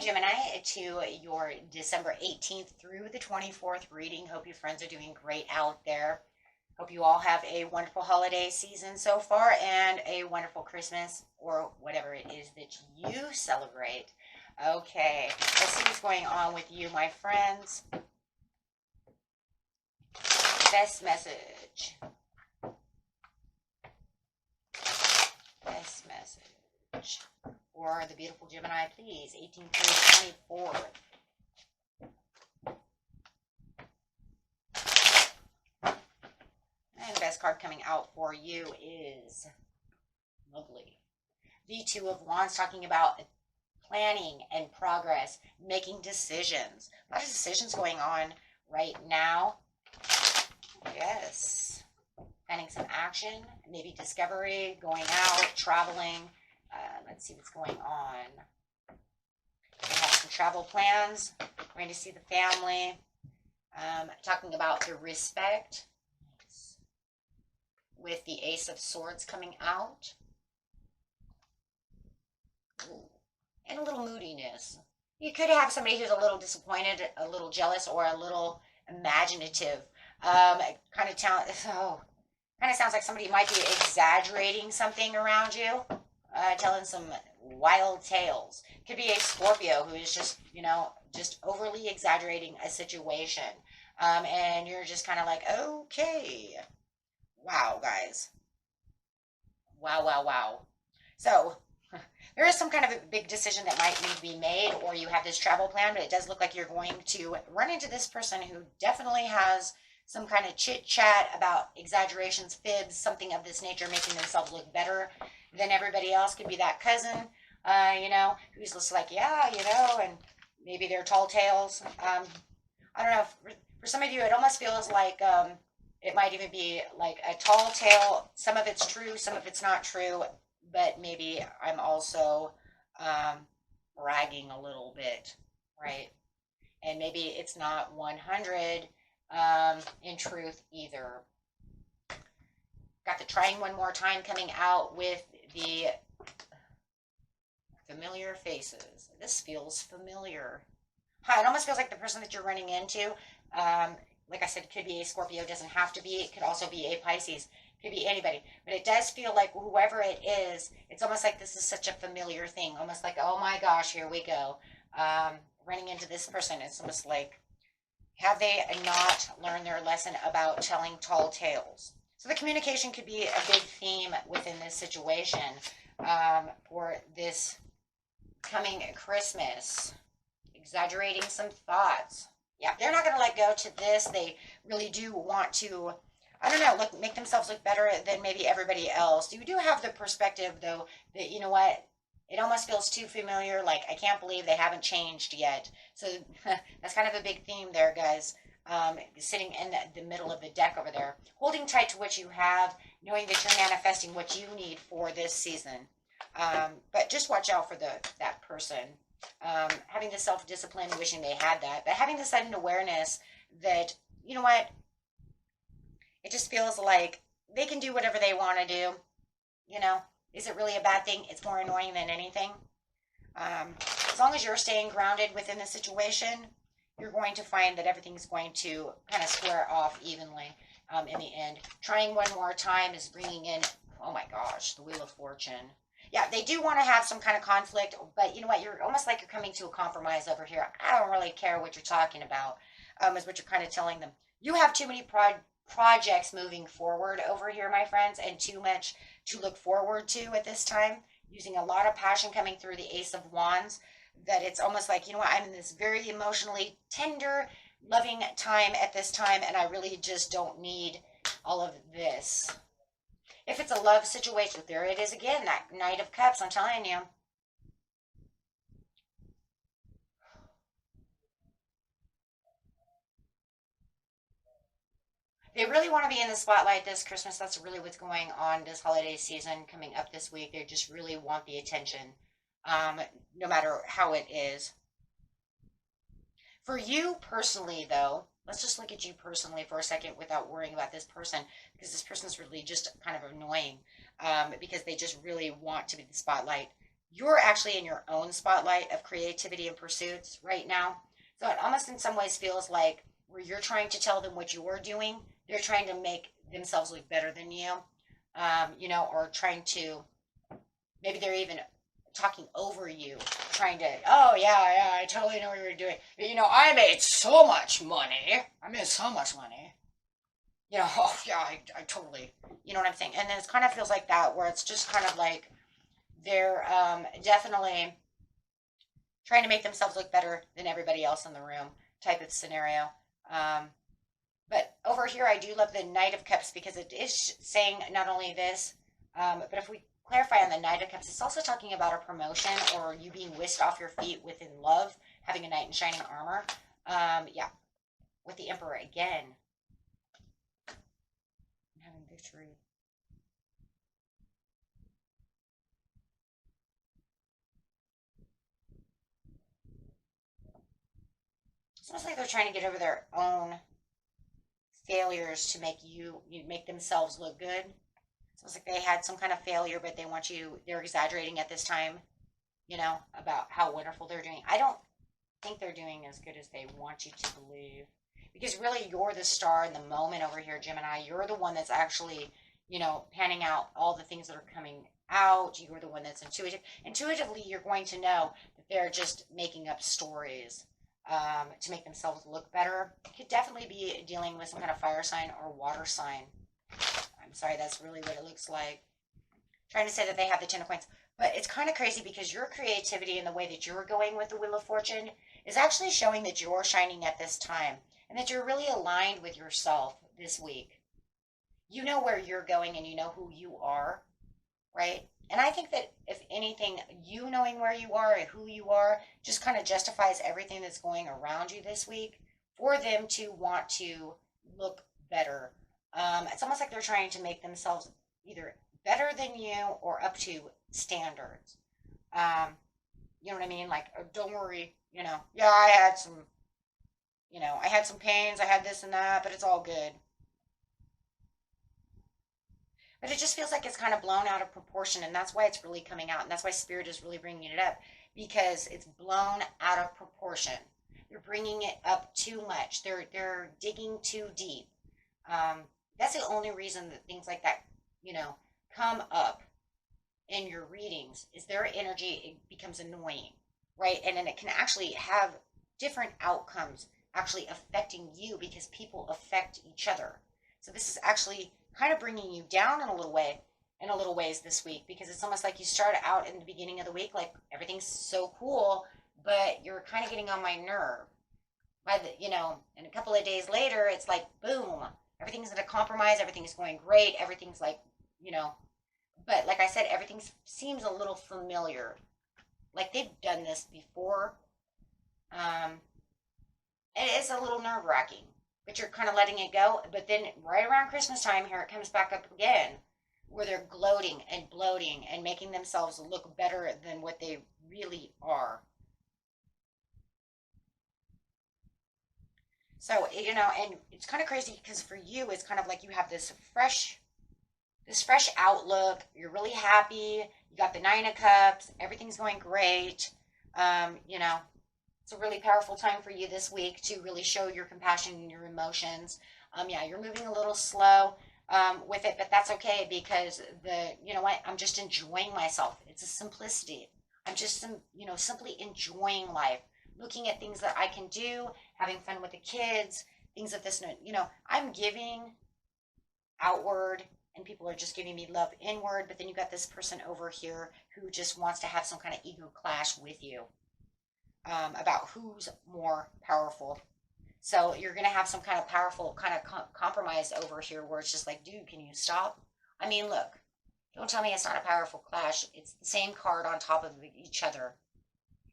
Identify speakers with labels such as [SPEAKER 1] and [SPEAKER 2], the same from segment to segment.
[SPEAKER 1] Gemini, to your December 18th through the 24th reading. Hope your friends are doing great out there. Hope you all have a wonderful holiday season so far and a wonderful Christmas or whatever it is that you celebrate. Okay, let's see what's going on with you, my friends. Best message. Best message. For the beautiful Gemini, please. 18 through 24. And the best card coming out for you is lovely. The Two of Wands, talking about planning and progress, making decisions. A lot of decisions going on right now. Yes. Planning some action, maybe discovery, going out, traveling. Let's see what's going on. We have some travel plans. We're going to see the family. Talking about the respect with the Ace of Swords coming out. Ooh. And a little moodiness. You could have somebody who's a little disappointed, a little jealous, or a little imaginative. Kind of sounds like somebody might be exaggerating something around you. Telling some wild tales. Could be a Scorpio who is just, just overly exaggerating a situation. And you're just kind of like, okay. Wow, guys. Wow, wow, wow. So, there is some kind of a big decision that might need to be made, or you have this travel plan, but it does look like you're going to run into this person who definitely has some kind of chit chat about exaggerations, fibs, something of this nature, making themselves look better than everybody else. Could be that cousin, who's just like, yeah, and maybe they're tall tales. I don't know. For some of you, it almost feels like it might even be like a tall tale. Some of it's true, some of it's not true, but maybe I'm also bragging a little bit, right? And maybe it's not 100 in truth either. Got the trying one more time coming out with the familiar faces. This feels familiar. It almost feels like the person that you're running into. Like I said, it could be a Scorpio. Doesn't have to be. It could also be a Pisces. It could be anybody. But it does feel like whoever it is, it's almost like this is such a familiar thing. Almost like, oh my gosh, here we go. Running into this person. It's almost like, have they not learned their lesson about telling tall tales? So the communication could be a big theme within this situation for this coming Christmas. Exaggerating some thoughts. Yeah, they're not going to let go to this. They really do want to, I don't know, make themselves look better than maybe everybody else. You do have the perspective, though, that, you know what, it almost feels too familiar. Like, I can't believe they haven't changed yet. So that's kind of a big theme there, guys. Sitting in the middle of the deck over there, holding tight to what you have, knowing that you're manifesting what you need for this season. But just watch out for that person. Having the self-discipline, wishing they had that, but having the sudden awareness that, you know what, it just feels like they can do whatever they want to do. Is it really a bad thing? It's more annoying than anything. As long as you're staying grounded within the situation, you're going to find that everything's going to kind of square off evenly in the end. Trying one more time is bringing in, oh my gosh, the Wheel of Fortune. Yeah, they do want to have some kind of conflict, but you know what? You're almost like you're coming to a compromise over here. I don't really care what you're talking about, is what you're kind of telling them. You have too many projects moving forward over here, my friends, and too much to look forward to at this time. Using a lot of passion coming through the Ace of Wands, that it's almost like, you know what? I'm in this very emotionally tender, loving time at this time, and I really just don't need all of this. If it's a love situation, there it is again, that Knight of Cups, I'm telling you. They really want to be in the spotlight this Christmas. That's really what's going on this holiday season coming up this week. They just really want the attention, no matter how it is. For you personally, though, let's just look at you personally for a second without worrying about this person, because this person's really just kind of annoying because they just really want to be the spotlight. you're actually in your own spotlight of creativity and pursuits right now. So it almost in some ways feels like where you're trying to tell them what you're doing, they're trying to make themselves look better than you, or trying to, maybe they're even talking over you, trying to, oh, yeah, yeah, I totally know what you're doing. But, I made so much money. I made so much money. Oh, yeah, I totally, you know what I'm saying? And then it kind of feels like that, where it's just kind of like they're definitely trying to make themselves look better than everybody else in the room type of scenario. Um, but over here, I do love the Knight of Cups because it is saying not only this, but if we clarify on the Knight of Cups, it's also talking about a promotion or you being whisked off your feet within love, having a knight in shining armor. Yeah, with the Emperor again, having victory. It's almost like they're trying to get over their own failures to make themselves look good. So it's like they had some kind of failure, but they're exaggerating at this time, about how wonderful they're doing. I don't think they're doing as good as they want you to believe. Because really, you're the star in the moment over here, Gemini. You're the one that's actually, panning out all the things that are coming out. You're the one that's intuitive. Intuitively, you're going to know that they're just making up stories to make themselves look better. You could definitely be dealing with some kind of fire sign or water sign. I'm sorry, that's really what it looks like. Trying to say that they have the Ten of Coins. But it's kind of crazy because your creativity and the way that you're going with the Wheel of Fortune is actually showing that you're shining at this time and that you're really aligned with yourself this week. You know where you're going and you know who you are, right? And I think that if anything, you knowing where you are and who you are just kind of justifies everything that's going around you this week for them to want to look better. It's almost like they're trying to make themselves either better than you or up to standards. Um, you know what I mean? Like, oh, don't worry, yeah, I had some pains, I had this and that, but it's all good. But it just feels like it's kind of blown out of proportion, and that's why it's really coming out, and that's why Spirit is really bringing it up because it's blown out of proportion. They're bringing it up too much. They're digging too deep. Um, that's the only reason that things like that, you know, come up in your readings is their energy it becomes annoying, right? And then it can actually have different outcomes actually affecting you because people affect each other. So this is actually kind of bringing you down in a little way, in a little ways this week because it's almost like you start out in the beginning of the week like everything's so cool, but you're kind of getting on my nerve. By the, and a couple of days later, it's like boom, everything's in a compromise, everything's going great, everything's like, you know, but like I said, everything seems a little familiar, like they've done this before. Um, and it's a little nerve wracking, but you're kind of letting it go. But then right around Christmas time, here it comes back up again, where they're gloating and bloating and making themselves look better than what they really are. So, and it's kind of crazy because for you, it's kind of like you have this fresh outlook. You're really happy. You got the Nine of Cups. Everything's going great. It's a really powerful time for you this week to really show your compassion and your emotions. Yeah, you're moving a little slow with it, but that's okay because you know what? I'm just enjoying myself. It's a simplicity. I'm just, simply enjoying life, looking at things that I can do, having fun with the kids, things of this. I'm giving outward and people are just giving me love inward, but then you got this person over here who just wants to have some kind of ego clash with you about who's more powerful. So you're going to have some kind of powerful kind of compromise over here where it's just like, dude, can you stop? I mean, look, don't tell me it's not a powerful clash. It's the same card on top of each other.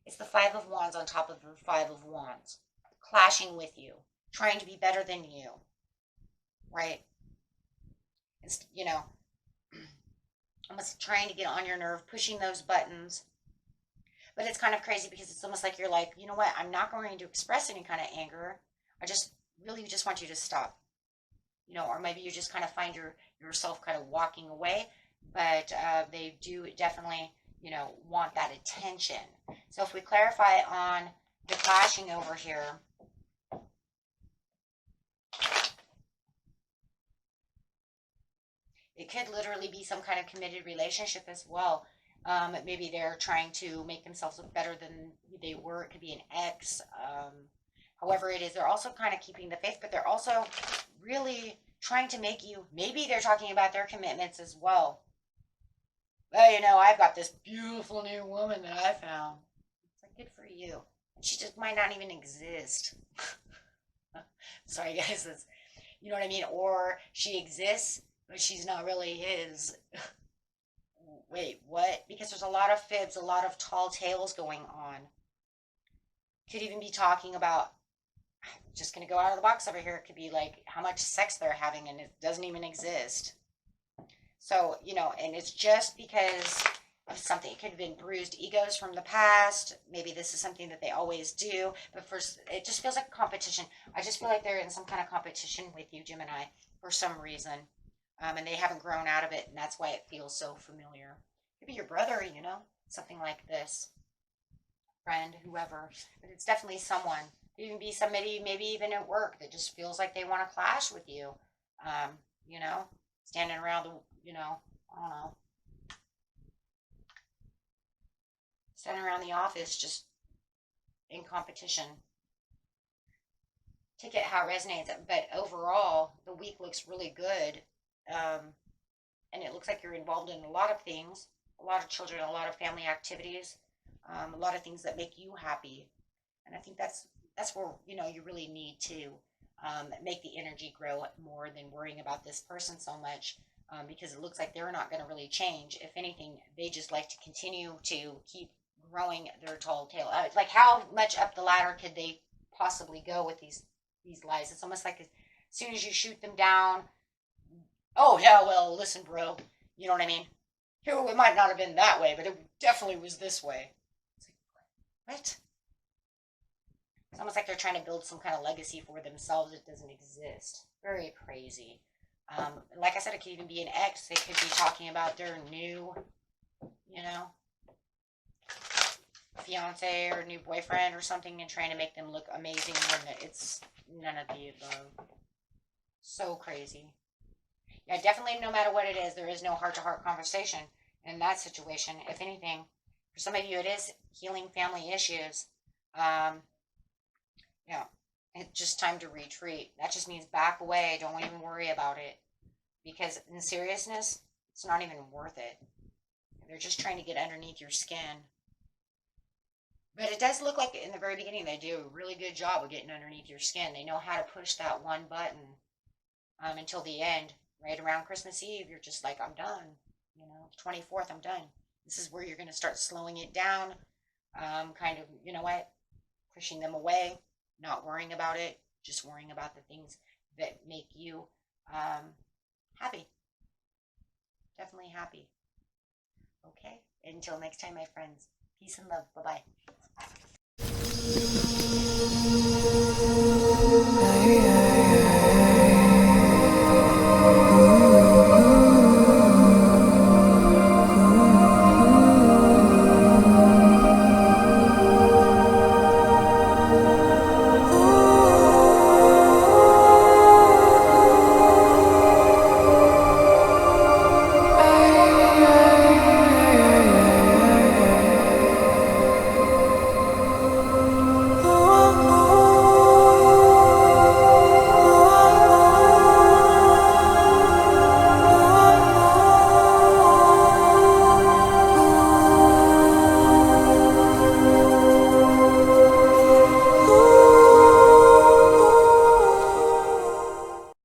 [SPEAKER 1] It's the Five of Wands on top of the Five of Wands, clashing with you, trying to be better than you, right? It's, almost trying to get on your nerve, pushing those buttons. But it's kind of crazy because it's almost like you're like, you know what? I'm not going to express any kind of anger. I just really just want you to stop. Or maybe you just kind of find yourself kind of walking away. But they do definitely, want that attention. So if we clarify on the clashing over here, it could literally be some kind of committed relationship as well. Maybe they're trying to make themselves look better than they were. It could be an ex. However it is, they're also kind of keeping the faith, but they're also really trying to make you, maybe they're talking about their commitments as well. Well, I've got this beautiful new woman that I found. It's like, good for you. And she just might not even exist. Sorry, guys. You know what I mean? Or she exists, but she's not really his. Wait, what? Because there's a lot of fibs, a lot of tall tales going on. Could even be talking about, just going to go out of the box over here. It could be like how much sex they're having and it doesn't even exist. So, and it's just because of something. It could have been bruised egos from the past. Maybe this is something that they always do. But first, it just feels like a competition. I just feel like they're in some kind of competition with you, Gemini, for some reason. And they haven't grown out of it, and that's why it feels so familiar. It could be your brother, something like this. Friend, whoever. But it's definitely someone. It could even be somebody, maybe even at work, that just feels like they want to clash with you. Standing around the, I don't know. Standing around the office just in competition. Take it how it resonates. But overall, the week looks really good. And it looks like you're involved in a lot of things, a lot of children, a lot of family activities, a lot of things that make you happy. And I think that's where, you really need to make the energy grow more than worrying about this person so much, because it looks like they're not going to really change. If anything, they just like to continue to keep growing their tall tale. Like, how much up the ladder could they possibly go with these lies? It's almost like as soon as you shoot them down, oh yeah, well, listen, bro, you know what I mean? It might not have been that way, but it definitely was this way. It's like, what? It's almost like they're trying to build some kind of legacy for themselves that doesn't exist. Very crazy. Like I said, it could even be an ex. They could be talking about their new, fiance or new boyfriend or something and trying to make them look amazing when it's none of the above. So crazy. Yeah, definitely no matter what it is, there is no heart-to-heart conversation in that situation. If anything, for some of you, it is healing family issues. It's just time to retreat. That just means back away. Don't even worry about it. Because in seriousness, it's not even worth it. They're just trying to get underneath your skin. But it does look like in the very beginning they do a really good job of getting underneath your skin. They know how to push that one button until the end. Right around Christmas Eve, you're just like, I'm done. 24th, I'm done. This is where you're going to start slowing it down. Kind of, pushing them away, not worrying about it, just worrying about the things that make you happy. Definitely happy. Okay? Until next time, my friends. Peace and love. Bye-bye.
[SPEAKER 2] Yeah.